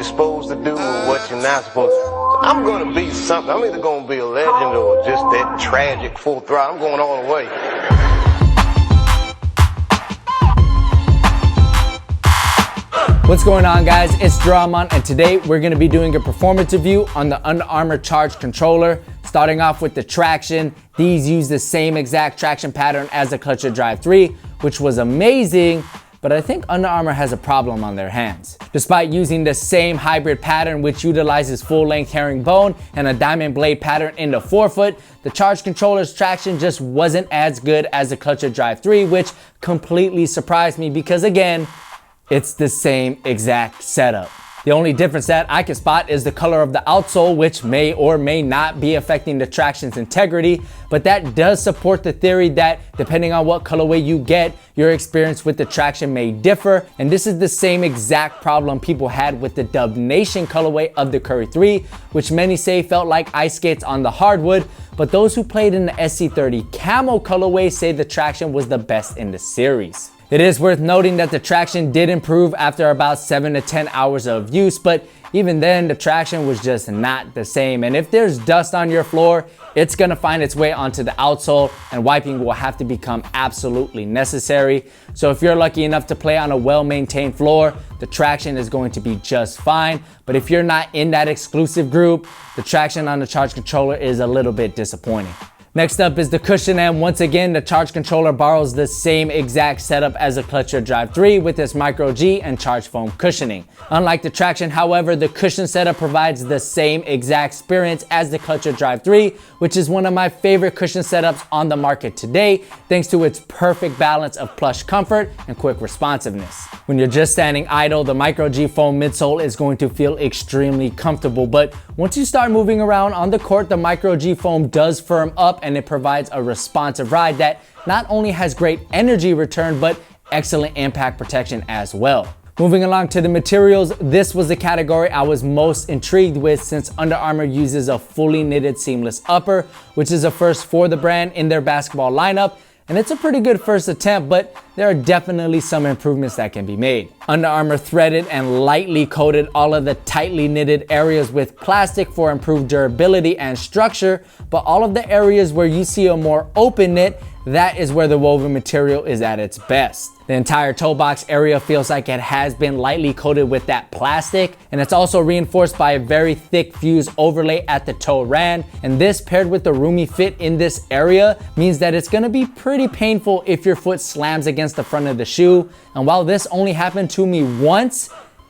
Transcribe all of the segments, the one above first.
supposed to do or what you're not supposed to. So I'm gonna be something. I'm either gonna be a legend or just that tragic full throttle. I'm going all the way. What's going on, guys? It's Dramon, and today we're going to be doing a performance review on the Under Armour Charge Controller. Starting off with the traction, these use the same exact traction pattern as the ClutchFit Drive 3, which was amazing, but I think Under Armour has a problem on their hands. Despite using the same hybrid pattern, which utilizes full-length herringbone and a diamond blade pattern in the forefoot, the Charge Controller's traction just wasn't as good as the ClutchFit Drive 3, which completely surprised me because, again, it's the same exact setup. The only difference that I can spot is the color of the outsole, which may or may not be affecting the traction's integrity, but that does support the theory that depending on what colorway you get, your experience with the traction may differ, and this is the same exact problem people had with the Dub Nation colorway of the Curry 3, which many say felt like ice skates on the hardwood, but those who played in the SC30 camo colorway say the traction was the best in the series. It is worth noting that the traction did improve after about 7 to 10 hours of use, but even then the traction was just not the same. And if there's dust on your floor, it's gonna find its way onto the outsole and wiping will have to become absolutely necessary. So if you're lucky enough to play on a well-maintained floor, the traction is going to be just fine. But if you're not in that exclusive group, the traction on the Charge Controller is a little bit disappointing. Next up is the cushion, and once again, the Charge Controller borrows the same exact setup as the ClutchFit Drive 3 with its MicroG and Charge Foam cushioning. Unlike the traction, however, the cushion setup provides the same exact experience as the ClutchFit Drive 3, which is one of my favorite cushion setups on the market today, thanks to its perfect balance of plush comfort and quick responsiveness. When you're just standing idle, the MicroG foam midsole is going to feel extremely comfortable, but once you start moving around on the court, the MicroG foam does firm up and it provides a responsive ride that not only has great energy return, but excellent impact protection as well. Moving along to the materials, this was the category I was most intrigued with since Under Armour uses a fully knitted seamless upper, which is a first for the brand in their basketball lineup. And it's a pretty good first attempt, but there are definitely some improvements that can be made. Under Armour threaded and lightly coated all of the tightly knitted areas with plastic for improved durability and structure, but all of the areas where you see a more open knit, that is where the woven material is at its best. The entire toe box area feels like it has been lightly coated with that plastic, and it's also reinforced by a very thick fuse overlay at the toe rand, and this paired with the roomy fit in this area means that it's gonna be pretty painful if your foot slams against the front of the shoe, and while this only happened to me once,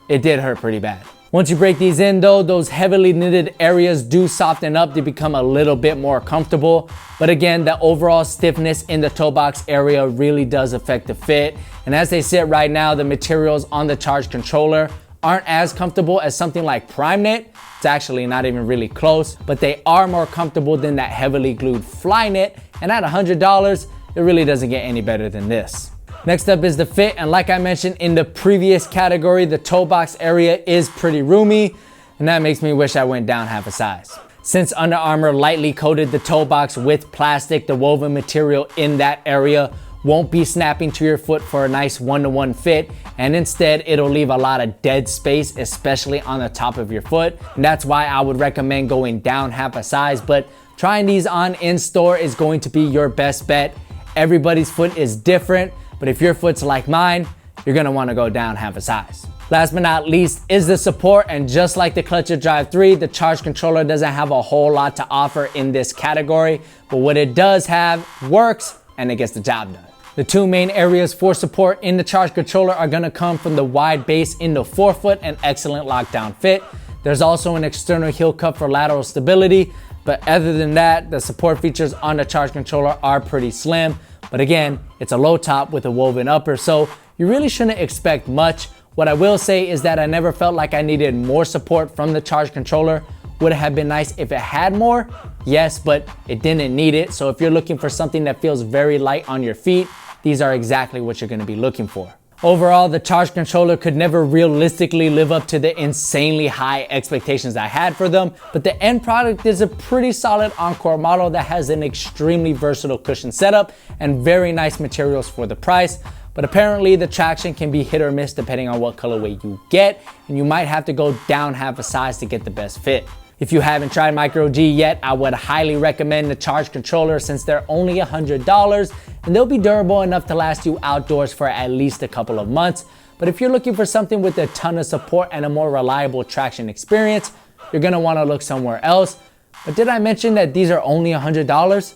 it did hurt pretty bad. Once you break these in though, those heavily knitted areas do soften up to become a little bit more comfortable. But again, the overall stiffness in the toe box area really does affect the fit. And as they sit right now, the materials on the Charge Controller aren't as comfortable as something like Prime Knit. It's actually not even really close, but they are more comfortable than that heavily glued Fly Knit. And at $100, it really doesn't get any better than this. Next up is the fit, and like I mentioned in the previous category, the toe box area is pretty roomy, and that makes me wish I went down half a size. Since Under Armour lightly coated the toe box with plastic, the woven material in that area won't be snapping to your foot for a nice one-to-one fit, and instead it'll leave a lot of dead space, especially on the top of your foot. And that's why I would recommend going down half a size, but trying these on in store is going to be your best bet. Everybody's foot is different, but if your foot's like mine, you're gonna wanna go down half a size. Last but not least is the support, and just like the ClutchFit Drive 3, the Charge Controller doesn't have a whole lot to offer in this category, but what it does have works and it gets the job done. The two main areas for support in the Charge Controller are gonna come from the wide base in the forefoot and excellent lockdown fit. There's also an external heel cup for lateral stability, but other than that, the support features on the Charge Controller are pretty slim. But again, it's a low top with a woven upper, so you really shouldn't expect much. What I will say is that I never felt like I needed more support from the Charge Controller. Would it have been nice if it had more? Yes, but it didn't need it. So if you're looking for something that feels very light on your feet, these are exactly what you're gonna be looking for. Overall, the Charge Controller could never realistically live up to the insanely high expectations I had for them, but the end product is a pretty solid Encore model that has an extremely versatile cushion setup and very nice materials for the price. but apparently the traction can be hit or miss depending on what colorway you get, and you might have to go down half a size to get the best fit. If you haven't tried MicroG yet, I would highly recommend the charge controller since they're only $100 and they'll be durable enough to last you outdoors for at least a couple of months. But if you're looking for something with a ton of support and a more reliable traction experience, you're gonna wanna look somewhere else. But did I mention that these are only $100?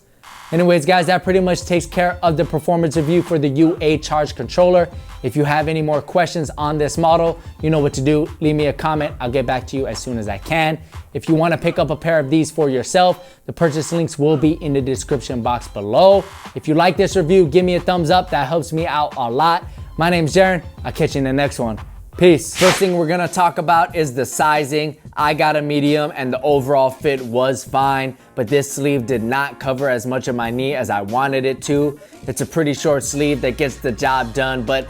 Anyways, guys, that pretty much takes care of the performance review for the UA Charge Controller. If you have any more questions on this model, you know what to do. Leave me a comment. I'll get back to you as soon as I can. If you want to pick up a pair of these for yourself, the purchase links will be in the description box below. If you like this review, give me a thumbs up. That helps me out a lot. My name's Jaron. I'll catch you in the next one. Peace. First thing we're gonna talk about is the sizing. I got a medium and the overall fit was fine, but this sleeve did not cover as much of my knee as I wanted it to. It's a pretty short sleeve that gets the job done, but